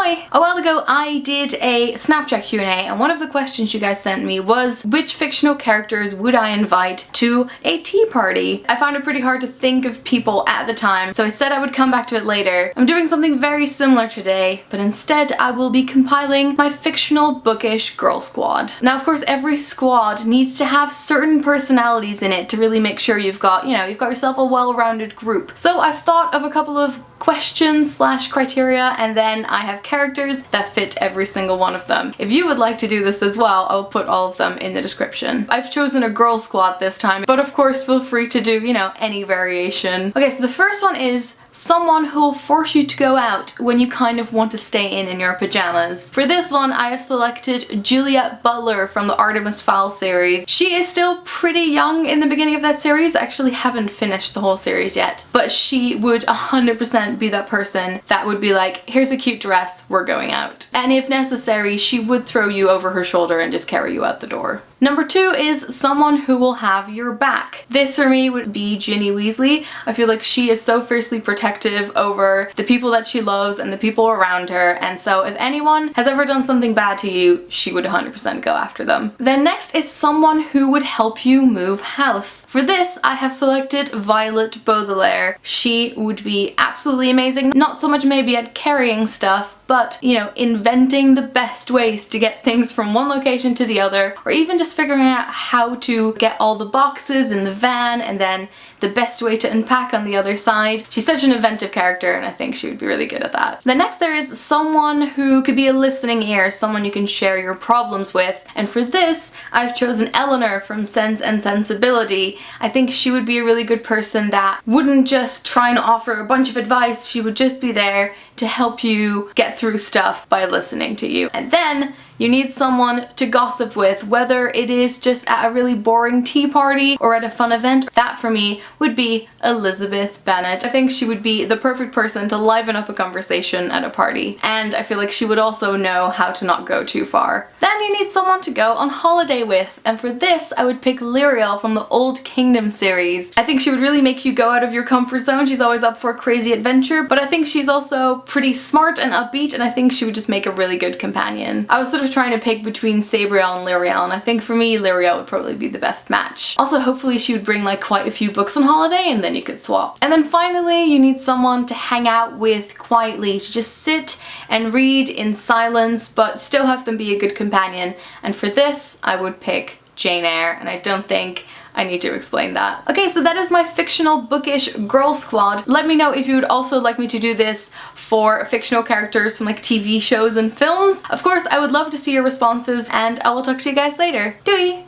Hi! A while ago I did a Snapchat Q&A and one of the questions you guys sent me was which fictional characters would I invite to a tea party? I found it pretty hard to think of people at the time, so I said I would come back to it later. I'm doing something very similar today, but instead I will be compiling my fictional bookish girl squad. Now of course every squad needs to have certain personalities in it to really make sure you've got yourself a well-rounded group. So I've thought of a couple of questions / criteria, and then I have characters that fit every single one of them. If you would like to do this as well, I'll put all of them in the description. I've chosen a girl squad this time, but of course feel free to do, any variation. Okay, so the first one is someone who will force you to go out when you kind of want to stay in your pajamas. For this one, I have selected Juliet Butler from the Artemis Fowl series. She is still pretty young in the beginning of that series. I actually haven't finished the whole series yet, but she would 100% be that person that would be like, here's a cute dress, we're going out. And if necessary, she would throw you over her shoulder and just carry you out the door. Number 2 is someone who will have your back. This for me would be Ginny Weasley. I feel like she is so fiercely protective over the people that she loves and the people around her, and so if anyone has ever done something bad to you, she would 100% go after them. Then next is someone who would help you move house. For this, I have selected Violet Baudelaire. She would be absolutely amazing, not so much maybe at carrying stuff, but, inventing the best ways to get things from one location to the other, or even just figuring out how to get all the boxes in the van and then the best way to unpack on the other side. She's such an inventive character and I think she would be really good at that. Then next there is someone who could be a listening ear, someone you can share your problems with, and for this I've chosen Eleanor from Sense and Sensibility. I think she would be a really good person that wouldn't just try and offer a bunch of advice, she would just be there to help you get through stuff by listening to you. And then you need someone to gossip with, whether it is just at a really boring tea party or at a fun event. That for me would be Elizabeth Bennet. I think she would be the perfect person to liven up a conversation at a party, and I feel like she would also know how to not go too far. Then you need someone to go on holiday with, and for this I would pick Lyriel from the Old Kingdom series. I think she would really make you go out of your comfort zone. She's always up for a crazy adventure, but I think she's also pretty smart and upbeat, and I think she would just make a really good companion. I was sort of trying to pick between Sabriel and Lyriel, and I think for me Lyriel would probably be the best match. Also, hopefully she would bring like quite a few books on holiday and then you could swap. And then finally you need someone to hang out with quietly, to just sit and read in silence but still have them be a good companion, and for this I would pick Jane Eyre, and I don't think I need to explain that. Okay, so that is my fictional bookish girl squad. Let me know if you would also like me to do this for fictional characters from like TV shows and films. Of course, I would love to see your responses, and I will talk to you guys later. Doei!